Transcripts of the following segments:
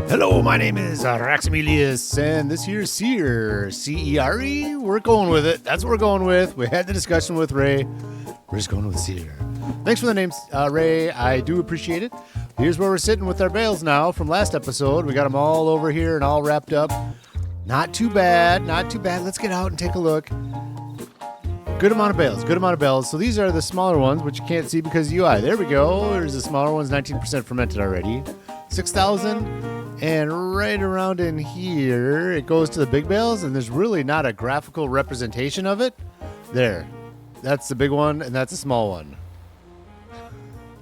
Hello, my name is Raximilius, and this here's Seer, C-E-R-E. We're going with it. That's what we're going with. We had the discussion with Ray. We're just going with Seer. Thanks for the name, Ray. I do appreciate it. Here's where we're sitting with our bales now from last episode. We got them all over here and all wrapped up. Not too bad, not too bad. Let's get out and take a look. Good amount of bales, good amount of bales. So these are the smaller ones, which you can't see because UI. There we go. There's the smaller ones, 19% fermented already. 6,000. And right around in here, it goes to the big bales, and there's really not a graphical representation of it. There. That's the big one, and that's a small one.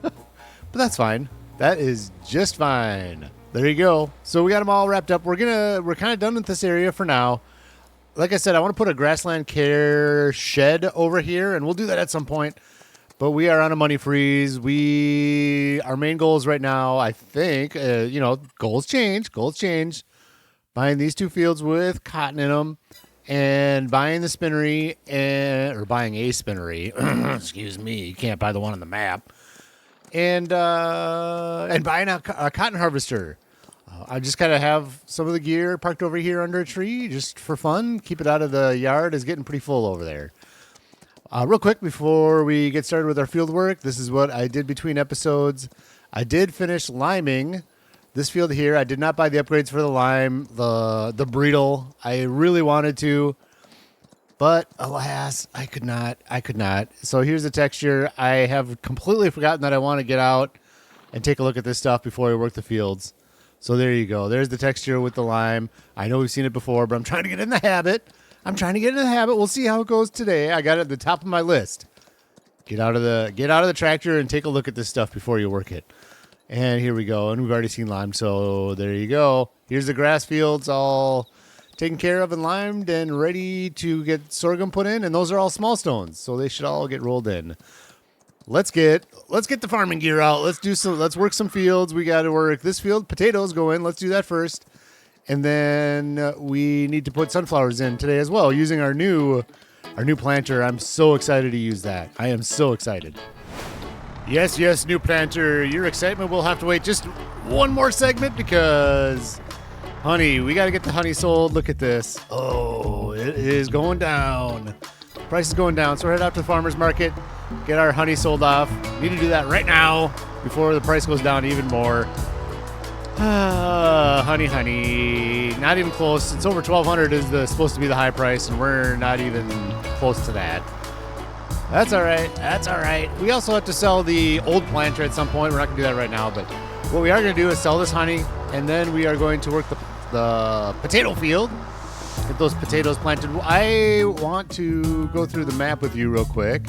But that's fine. That is just fine. There you go. So we got them all wrapped up. We're kind of done with this area for now. Like I said, I want to put a grassland care shed over here, and we'll do that at some point. But we are on a money freeze. Our main goals right now, I think, goals change. Buying these 2 fields with cotton in them, and buying the spinnery, or buying a spinnery. Excuse me, you can't buy the one on the map. And buying a cotton harvester. I just kind of have some of the gear parked over here under a tree just for fun. Keep it out of the yard. It's getting pretty full over there. Real quick before we get started with our field work, this is what I did between episodes. I did finish liming this field here. I did not buy the upgrades for the lime, the bredel. I really wanted to, but alas, I could not. So here's the texture. I have completely forgotten that I want to get out and take a look at this stuff before I work the fields. So there you go. There's the texture with the lime. I know we've seen it before, but I'm trying to get in the habit. We'll see how it goes today. I got it at the top of my list. Get out of the tractor and take a look at this stuff before you work it. And here we go. And we've already seen lime, so there you go. Here's the grass fields all taken care of and limed and ready to get sorghum put in. And those are all small stones, so they should all get rolled in. Let's get the farming gear out. Let's work some fields. We got to work this field. Potatoes go in. Let's do that first. And then we need to put sunflowers in today as well, using our new planter. I'm so excited to use that. I am so excited. Yes, new planter. Your excitement will have to wait just one more segment because honey, we got to get the honey sold. Look at this. Oh, it is going down. Price is going down. So we're heading out to the farmer's market, get our honey sold off. Need to do that right now before the price goes down even more. Honey, not even close. It's over 1,200 is supposed to be the high price, and we're not even close to that. That's all right. We also have to sell the old planter at some point. We're not going to do that right now, but what we are going to do is sell this honey, and then we are going to work the potato field, get those potatoes planted. I want to go through the map with you real quick.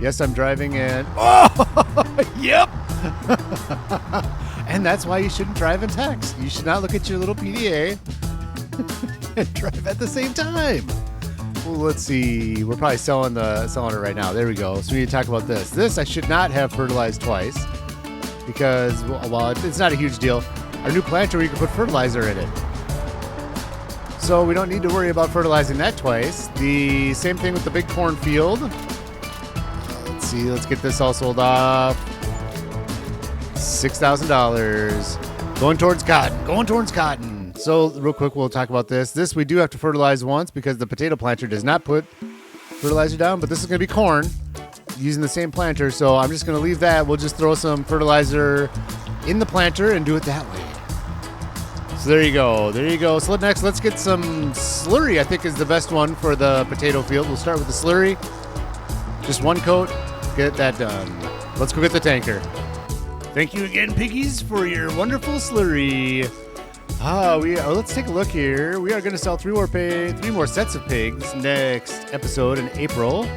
Yes, I'm driving in. Oh, yep. And that's why you shouldn't drive and text. You should not look at your little PDA and drive at the same time. Well, let's see. We're probably selling it right now. There we go. So we need to talk about this. This I should not have fertilized twice because, well, it's not a huge deal. Our new planter, we can put fertilizer in it. So we don't need to worry about fertilizing that twice. The same thing with the big corn field. Let's see. Let's get this all sold off. $6,000 going towards cotton. So real quick, we'll talk about this. We do have to fertilize once because the potato planter does not put fertilizer down, but this is going to be corn using the same planter. So I'm just going to leave that. We'll just throw some fertilizer in the planter and do it that way. So there you go. So next, let's get some slurry. I think is the best one for the potato field. We'll start with the slurry. Just one coat, get that done. Let's go get the tanker. Thank you again, Piggies, for your wonderful slurry. Let's take a look here. We are going to sell 3 more sets of pigs next episode in April.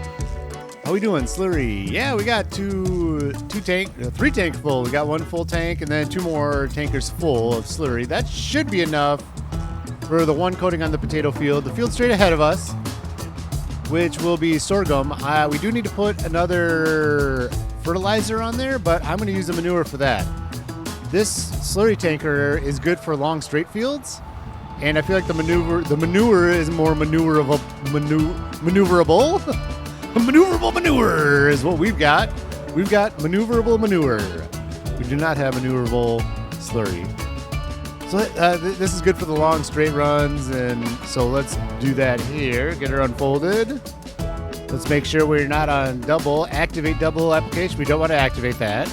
How we doing, slurry? Yeah, we got 3 tanks full. We got 1 full tank and then 2 more tankers full of slurry. That should be enough for the 1 coating on the potato field. The field straight ahead of us, which will be sorghum. We do need to put another fertilizer on there, but I'm going to use the manure for that. This slurry tanker is good for long straight fields, and I feel like the manure is more maneuverable. Maneuverable manure is what we've got. We've got maneuverable manure. We do not have maneuverable slurry. So this is good for the long straight runs, and so let's do that here. Get her unfolded. Let's make sure we're not on double. Activate double application. We don't want to activate that.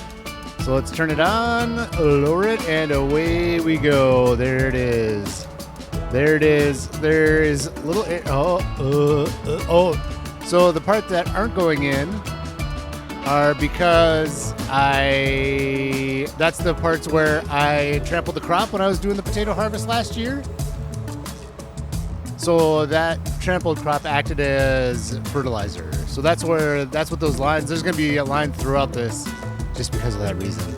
So let's turn it on, lower it, and away we go. There it is. There it is. There is little air. So the part that aren't going in are because that's the parts where I trampled the crop when I was doing the potato harvest last year. So that trampled crop acted as fertilizer. So that's what those lines, there's going to be a line throughout this just because of that reason.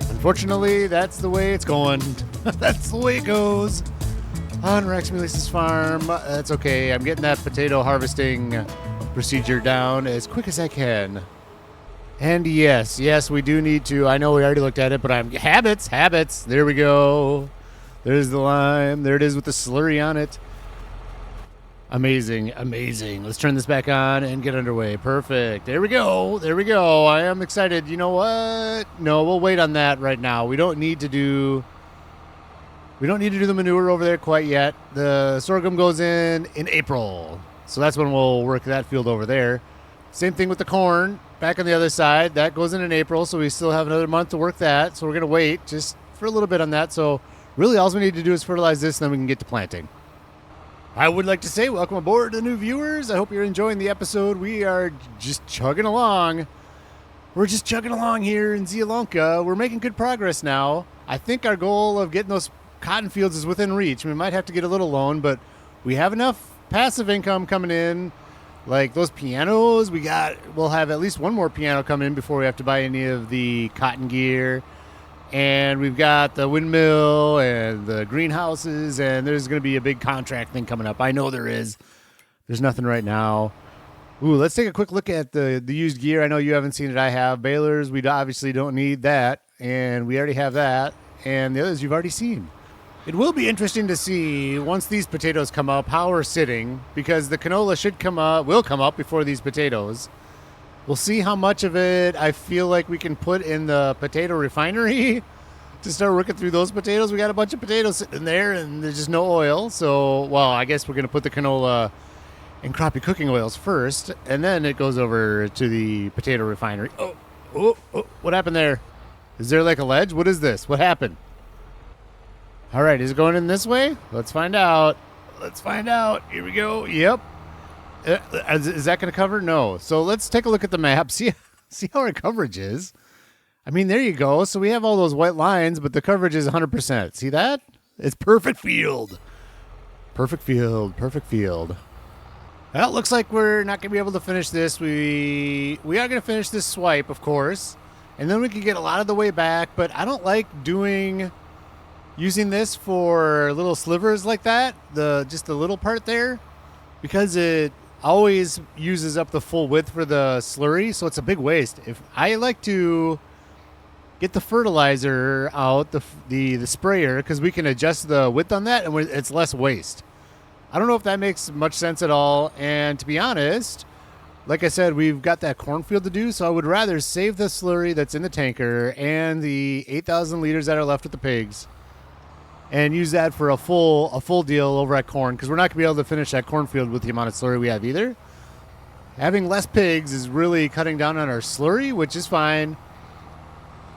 Unfortunately, that's the way it's going. That's the way it goes on Rex Melis's farm. That's okay. I'm getting that potato harvesting procedure down as quick as I can. And yes, we do need to. I know we already looked at it, but habits. There we go. There's the lime. There it is with the slurry on it. Amazing. Let's turn this back on and get underway. Perfect. There we go. I am excited. You know what? No, we'll wait on that right now. We don't need to do the manure over there quite yet. The sorghum goes in April. So that's when we'll work that field over there. Same thing with the corn. Back on the other side, that goes in April, so we still have another month to work that. So we're going to wait just for a little bit on that. So really all we need to do is fertilize this, and then we can get to planting. I would like to say welcome aboard to new viewers. I hope you're enjoying the episode. We are just chugging along. We're just chugging along here in Zielonka. We're making good progress now. I think our goal of getting those cotton fields is within reach. We might have to get a little loan, but we have enough passive income coming in. Like those pianos, we'll have at least one more piano come in before we have to buy any of the cotton gear. And we've got the windmill and the greenhouses, and there's going to be a big contract thing coming up. I know there is. There's nothing right now. Ooh, let's take a quick look at the used gear. I know you haven't seen it. I have. Balers, we obviously don't need that, and we already have that. And the others you've already seen. It will be interesting to see once these potatoes come up how we're sitting, because the canola will come up before these potatoes. We'll see how much of it I feel like we can put in the potato refinery to start working through those potatoes. We got a bunch of potatoes sitting there and there's just no oil. So, well, I guess we're going to put the canola in crappie cooking oils first, and then it goes over to the potato refinery. Oh, what happened there? Is there like a ledge? What is this? What happened? All right, is it going in this way? Let's find out. Here we go. Yep. Is that going to cover? No. So let's take a look at the map. See how our coverage is. I mean, there you go. So we have all those white lines, but the coverage is 100%. See that? It's perfect field. Perfect field. Well, it looks like we're not going to be able to finish this. We are going to finish this swipe, of course, and then we can get a lot of the way back. But I don't like using this for little slivers like that. Just the little part there, because it always uses up the full width for the slurry, so it's a big waste. If I like to get the fertilizer out, the sprayer, because we can adjust the width on that, and it's less waste. I don't know if that makes much sense at all. And to be honest, like I said, we've got that cornfield to do, so I would rather save the slurry that's in the tanker and the 8,000 liters that are left with the pigs, and use that for a full deal over at corn, because we're not going to be able to finish that cornfield with the amount of slurry we have either. Having less pigs is really cutting down on our slurry, which is fine.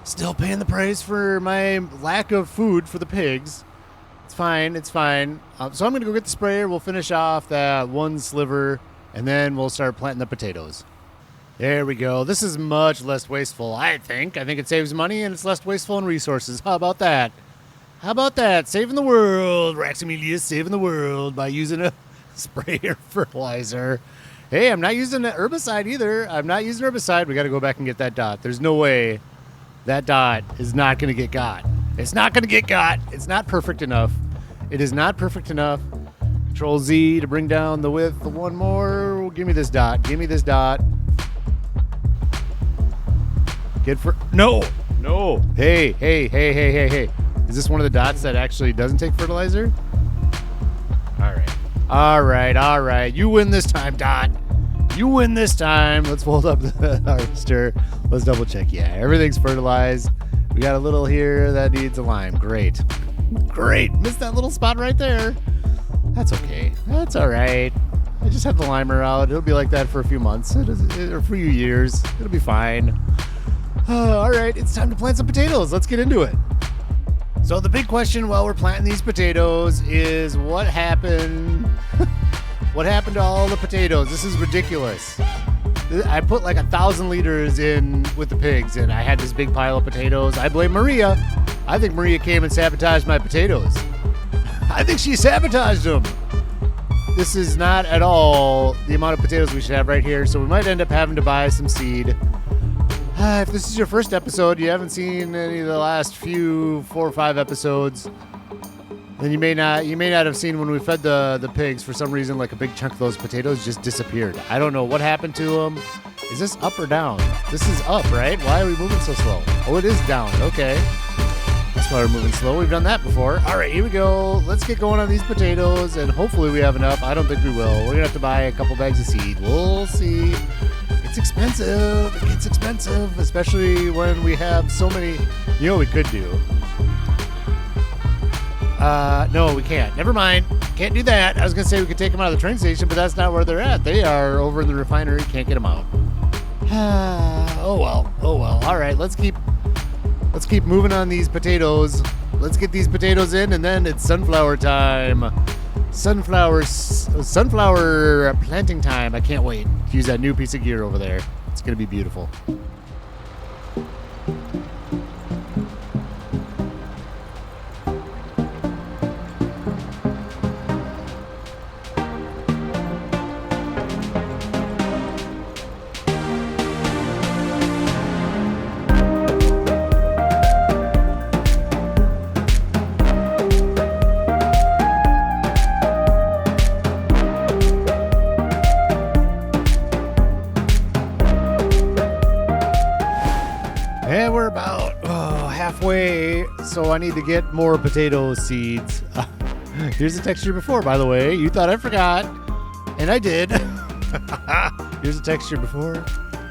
Still paying the price for my lack of food for the pigs. It's fine. So I'm going to go get the sprayer. We'll finish off that one sliver, and then we'll start planting the potatoes. There we go. This is much less wasteful, I think. I think it saves money, and it's less wasteful in resources. How about that? Saving the world. Raxamelius saving the world by using a sprayer fertilizer. Hey, I'm not using an herbicide either. We got to go back and get that dot. There's no way that dot is not going to get got. It's not going to get got. It's not perfect enough. It is not perfect enough. Control Z to bring down the width. The one more. Give me this dot. No. Hey. Is this one of the dots that actually doesn't take fertilizer? All right. You win this time, Dot. Let's fold up the harvester. Let's double check. Yeah, everything's fertilized. We got a little here that needs a lime. Great. Missed that little spot right there. That's okay. That's all right. I just have the limer out. It'll be like that for a few months or a few years. It'll be fine. All right, it's time to plant some potatoes. Let's get into it. So the big question while we're planting these potatoes is what happened? What happened to all the potatoes? This is ridiculous. I put like 1,000 liters in with the pigs, and I had this big pile of potatoes. I blame Maria. I think Maria came and sabotaged my potatoes. I think she sabotaged them. This is not at all the amount of potatoes we should have right here, so we might end up having to buy some seed. If this is your first episode, you haven't seen any of the last few 4 or 5 episodes, then you may not have seen when we fed the pigs. For some reason, like a big chunk of those potatoes just disappeared. I don't know what happened to them. Is this up or down? This is up, right? Why are we moving so slow? Oh, it is down. Okay. That's why we're moving slow. We've done that before. All right, here we go. Let's get going on these potatoes, and hopefully we have enough. I don't think we will. We're going to have to buy a couple bags of seed. We'll see. It's expensive. It gets expensive, especially when we have so many. You know what we could do? No, we can't. Never mind. Can't do that. I was going to say we could take them out of the train station, but that's not where they're at. They are over in the refinery. Can't get them out. Oh, well. All right, let's keep moving on these potatoes. Let's get these potatoes in, and then it's sunflower time. Sunflower planting time. I can't wait to use that new piece of gear over there. It's going to be beautiful. And we're about halfway, so I need to get more potato seeds. Here's the texture before, by the way. You thought I forgot, and I did. Here's the texture before,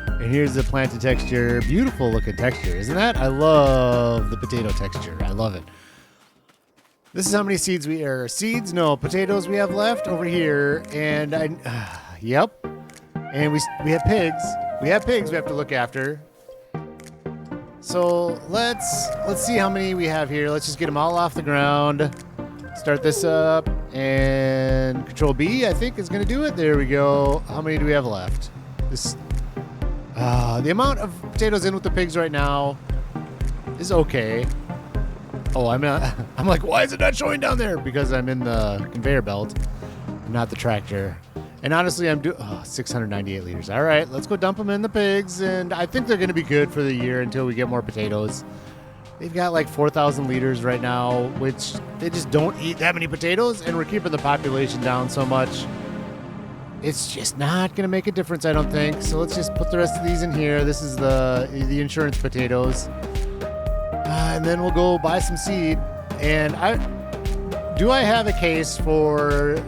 and here's the planted texture. Beautiful looking texture, isn't that? I love the potato texture. I love it. This is how many potatoes we have left over here, and yep. And we have pigs. We have to look after. So let's see how many we have here. Let's just get them all off the ground. Start this up, and Control B, I think, is going to do it. There we go. How many do we have left? The amount of potatoes in with the pigs right now is okay. Oh, I'm like, why is it not showing down there? Because I'm in the conveyor belt, not the tractor. And honestly, I'm doing 698 liters. All right, let's go dump them in the pigs, and I think they're going to be good for the year until we get more potatoes. They've got like 4,000 liters right now, which they just don't eat that many potatoes, and we're keeping the population down so much. It's just not going to make a difference, I don't think. So let's just put the rest of these in here. This is the insurance potatoes. And then we'll go buy some seed. And I have a case for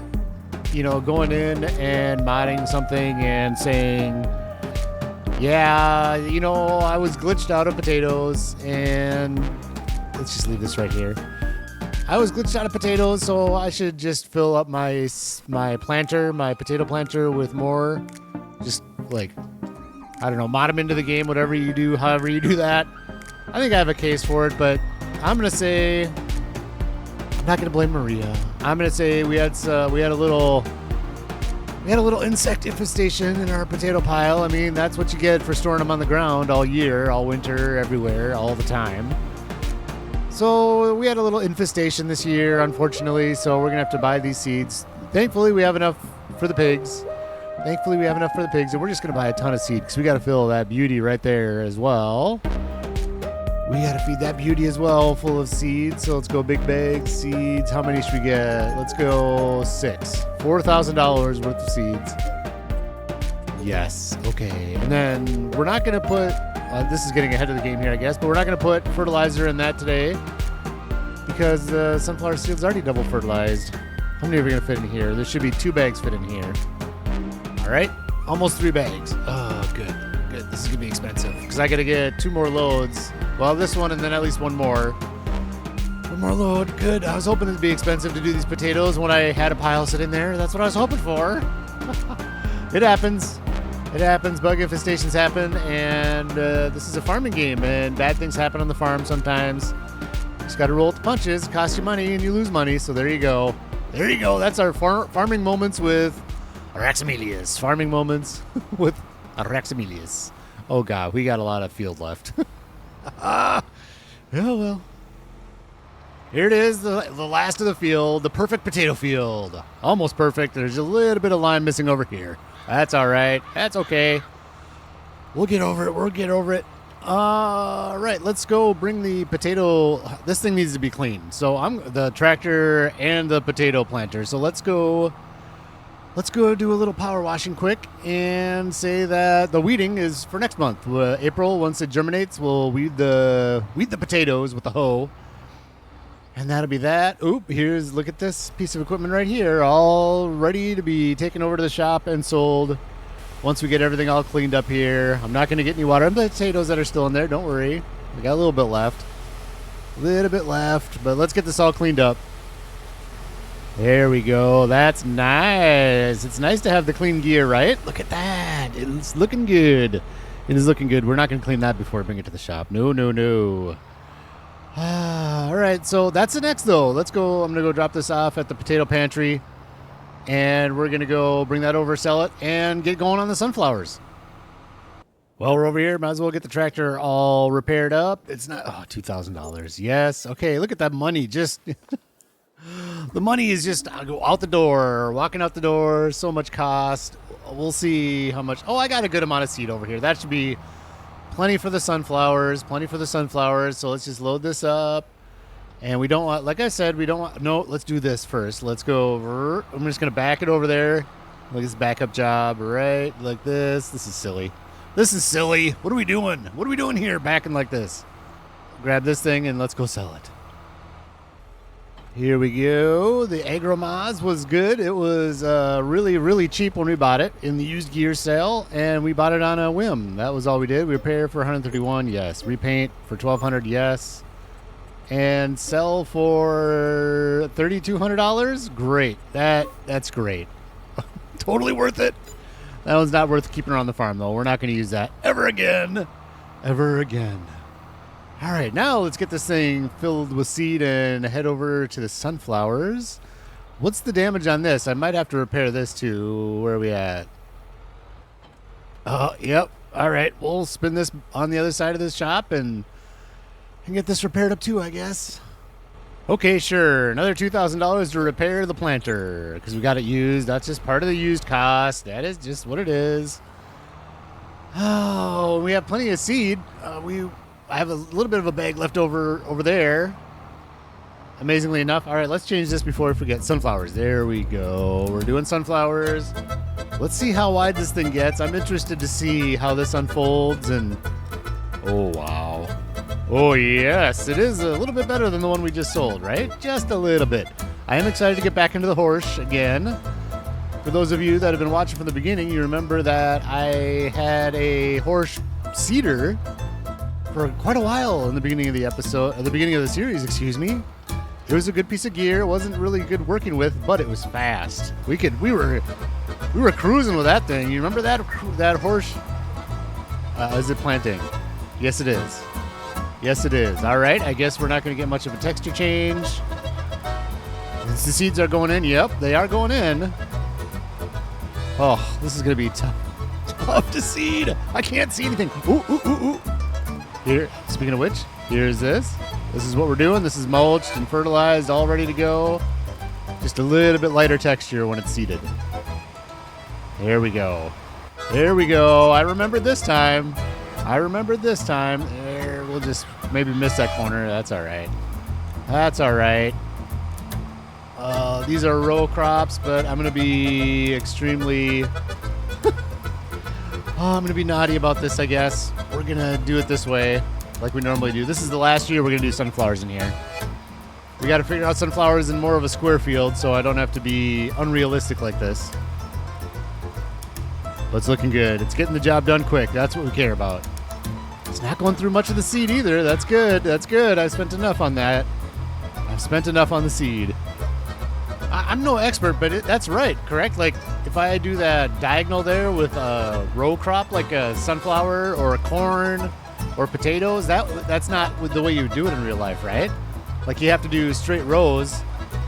going in and modding something and saying, yeah, I was glitched out of potatoes, and let's just leave this right here. I was glitched out of potatoes, so I should just fill up my potato planter with more. Just like, I don't know, mod them into the game, whatever you do, however you do that. I think I have a case for it, but I'm going to say, I'm not going to blame Maria. I'm going to say we had a little insect infestation in our potato pile. I mean, that's what you get for storing them on the ground all year, all winter, everywhere, all the time. So we had a little infestation this year, unfortunately, so we're going to have to buy these seeds. Thankfully, we have enough for the pigs. And we're just going to buy a ton of seed because we got to fill that beauty right there as well. We got to feed that beauty as well, full of seeds. So let's go big bags, seeds. How many should we get? Let's go 6. $4,000 worth of seeds. Yes. Okay. And then we're not going to put, this is getting ahead of the game here, I guess, but we're not going to put fertilizer in that today because the sunflower seed's already double fertilized. How many are we going to fit in here? There should be 2 bags fit in here. All right. Almost 3 bags. Oh, good. This is going to be expensive because I got to get 2 more loads Well, this one and then at least one more. One more load. Good. I was hoping it'd be expensive to do these potatoes when I had a pile sitting there. That's what I was hoping for. It happens. It happens. Bug infestations happen, and this is a farming game, and bad things happen on the farm sometimes. Just got to roll with the punches. It costs you money, and you lose money, so there you go. There you go. That's our farming moments with Araximilius. Farming moments with Araximilius. Oh, God. We got a lot of field left. Yeah, well. Here it is, the last of the field, the perfect potato field. Almost perfect. There's a little bit of line missing over here. That's all right. That's okay. We'll get over it. We'll get over it. All right, let's go bring the potato. This thing needs to be cleaned. So I'm the tractor and the potato planter. So let's go do a little power washing quick and say that the weeding is for next month. April, once it germinates, we'll weed the potatoes with the hoe. And that'll be that. Oop, look at this piece of equipment right here, all ready to be taken over to the shop and sold once we get everything all cleaned up here. I'm not going to get any water on the potatoes that are still in there. Don't worry. We got a little bit left. But let's get this all cleaned up. There we go. That's nice. It's nice to have the clean gear, right? Look at that. It's looking good. It is looking good. We're not going to clean that before we bring it to the shop. No. All right, so that's the next, though. Let's go. I'm going to go drop this off at the potato pantry, and we're going to go bring that over, sell it, and get going on the sunflowers. Well, we're over here. Might as well get the tractor all repaired up. It's not, $2,000. Yes. Okay, look at that money. Just, the money is just, I'll go out the door, walking out the door, so much cost. We'll see how much. Oh, I got a good amount of seed over here. That should be plenty for the sunflowers, So let's just load this up. And we don't want, like I said, no, let's do this first. Let's go over. I'm just going to back it over there. Like this backup job, right? Like this. This is silly. What are we doing here backing like this? Grab this thing and let's go sell it. Here we go. The Agromaz was good. It was really, really cheap when we bought it in the used gear sale, and we bought it on a whim. That was all we did. We repair for $131, yes. Repaint for $1,200, yes. And sell for $3,200? Great. That's great. Totally worth it. That one's not worth keeping around the farm, though. We're not going to use that ever again. All right, now let's get this thing filled with seed and head over to the sunflowers. What's the damage on this? I might have to repair this too. Where are we at? Oh, yep. All right, we'll spin this on the other side of this shop and get this repaired up too, I guess. Okay, sure. Another $2,000 to repair the planter because we got it used. That's just part of the used cost. That is just what it is. Oh, we have plenty of seed. I have a little bit of a bag left over there. Amazingly enough. All right, let's change this before we forget. Sunflowers. There we go. We're doing sunflowers. Let's see how wide this thing gets. I'm interested to see how this unfolds. And oh, wow. Oh, yes. It is a little bit better than the one we just sold, right? Just a little bit. I am excited to get back into the horse again. For those of you that have been watching from the beginning, you remember that I had a horse seeder for quite a while in the beginning of the series, excuse me. It was a good piece of gear. It wasn't really good working with, but it was fast. We were cruising with that thing. You remember that horse? Is it planting? Yes, it is. All right. I guess we're not going to get much of a texture change. The seeds are going in. Yep, they are going in. Oh, this is going to be tough to seed. I can't see anything. Ooh. Here, speaking of which, here's this. This is what we're doing. This is mulched and fertilized, all ready to go. Just a little bit lighter texture when it's seeded. There we go. I remember this time. There, we'll just maybe miss that corner. That's all right. These are row crops, but I'm going to be extremely... I'm going to be naughty about this, I guess. We're going to do it this way, like we normally do. This is the last year we're going to do sunflowers in here. We got to figure out sunflowers in more of a square field, so I don't have to be unrealistic like this. But it's looking good. It's getting the job done quick. That's what we care about. It's not going through much of the seed either. That's good. That's good. I've spent enough on that. I've spent enough on the seed. I'm no expert, but that's right, correct? Like, if I do that diagonal there with a row crop, like a sunflower or a corn or potatoes, that's not the way you do it in real life, right? Like, you have to do straight rows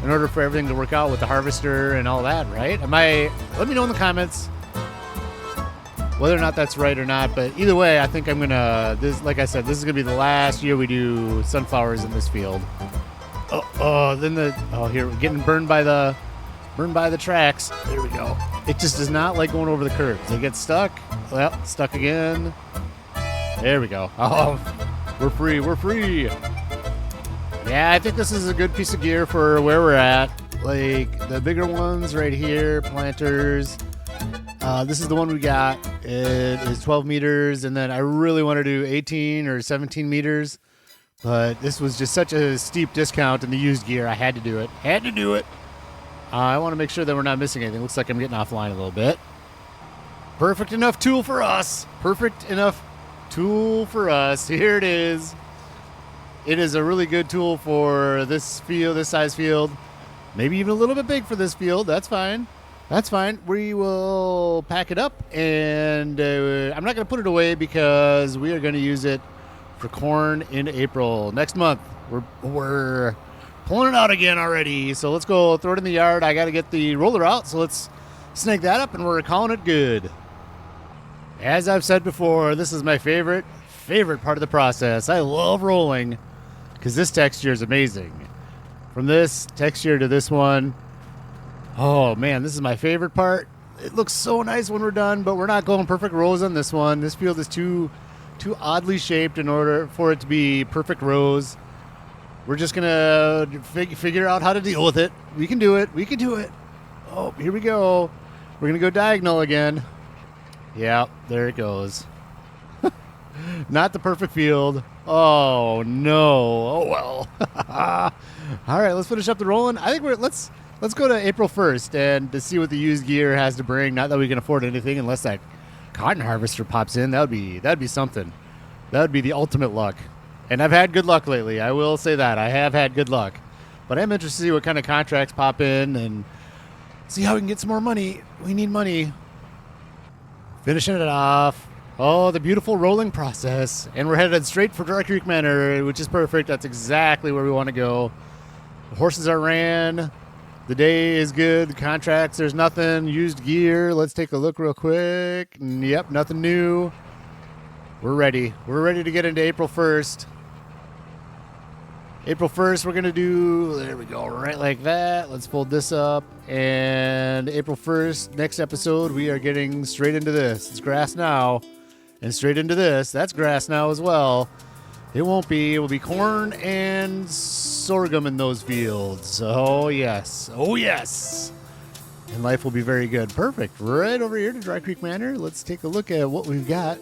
in order for everything to work out with the harvester and all that, right? Let me know in the comments whether or not that's right or not, but either way, I think I'm gonna, like I said, this is gonna be the last year we do sunflowers in this field. Here we're getting burned by the tracks. There we go. It just does not like going over the curbs. They get stuck. Well, stuck again. There we go. Oh, we're free. We're free. Yeah, I think this is a good piece of gear for where we're at. Like the bigger ones right here, planters. This is the one we got. It is 12 meters, and then I really want to do 18 or 17 meters. But this was just such a steep discount in the used gear. I had to do it. Had to do it. I want to make sure that we're not missing anything. Looks like I'm getting offline a little bit. Perfect enough tool for us. Perfect enough tool for us. Here it is. It is a really good tool for this field, this size field. Maybe even a little bit big for this field. That's fine. That's fine. We will pack it up, and I'm not going to put it away because we are going to use it for corn in April. Next month, we're pulling it out again already. So let's go throw it in the yard. I got to get the roller out, so let's snake that up, and we're calling it good. As I've said before, this is my favorite part of the process. I love rolling because this texture is amazing. From this texture to this one, oh man, this is my favorite part. It looks so nice when we're done, but we're not going perfect rows on this one. This field is too oddly shaped in order for it to be perfect rows. We're just gonna figure out how to deal with it. We can do it. We can do it. Oh, here we go. We're gonna go diagonal again. Yeah, there it goes. Not the perfect field. Oh no. Oh well. All right, let's finish up the rolling. I think let's go to April 1st and to see what the used gear has to bring. Not that we can afford anything unless that cotton harvester pops in. That'd be something. That would be the ultimate luck. And I've had good luck lately. I will say that. I have had good luck. But I'm interested to see what kind of contracts pop in and see how we can get some more money. We need money. Finishing it off. Oh, the beautiful rolling process. And we're headed straight for Dry Creek Manor, which is perfect. That's exactly where we want to go. The horses are ran. The day is good. The contracts, there's nothing. Used gear. Let's take a look real quick. Yep, nothing new. We're ready. We're ready to get into April 1st. April 1st, we're going to do, there we go, right like that. Let's fold this up. And April 1st, next episode, we are getting straight into this. It's grass now. And straight into this. That's grass now as well. It won't be. It will be corn and sorghum in those fields. Oh, yes. Oh, yes. And life will be very good. Perfect. Right over here to Dry Creek Manor. Let's take a look at what we've got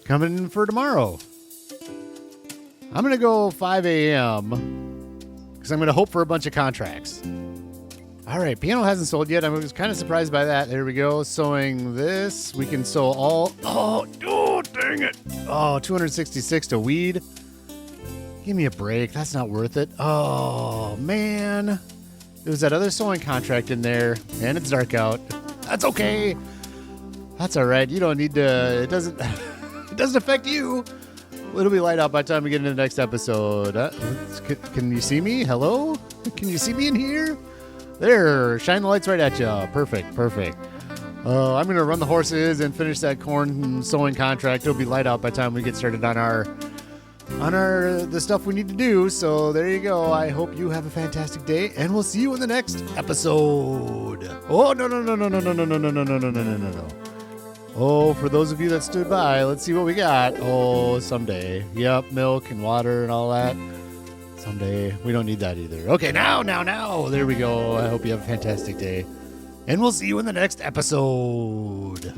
coming in for tomorrow. I'm going to go 5 a.m. because I'm going to hope for a bunch of contracts. All right. Piano hasn't sold yet. I was kind of surprised by that. There we go. Sowing this. We can sow all. Oh, dang it. Oh, 266 to weed. Give me a break. That's not worth it. Oh, man. There was that other sewing contract in there, and it's dark out. That's okay. That's all right. You don't need to. It doesn't affect you. It'll be light out by the time we get into the next episode. Can you see me? Hello? Can you see me in here? There. Shine the lights right at you. Perfect. I'm going to run the horses and finish that corn sowing contract. It'll be light out by the time we get started on the stuff we need to do. So there you go. I hope you have a fantastic day, and we'll see you in the next episode. Oh, no. Oh, for those of you that stood by, let's see what we got. Oh, someday. Yep, milk and water and all that. Someday. We don't need that either. Okay, now. There we go. I hope you have a fantastic day. And we'll see you in the next episode.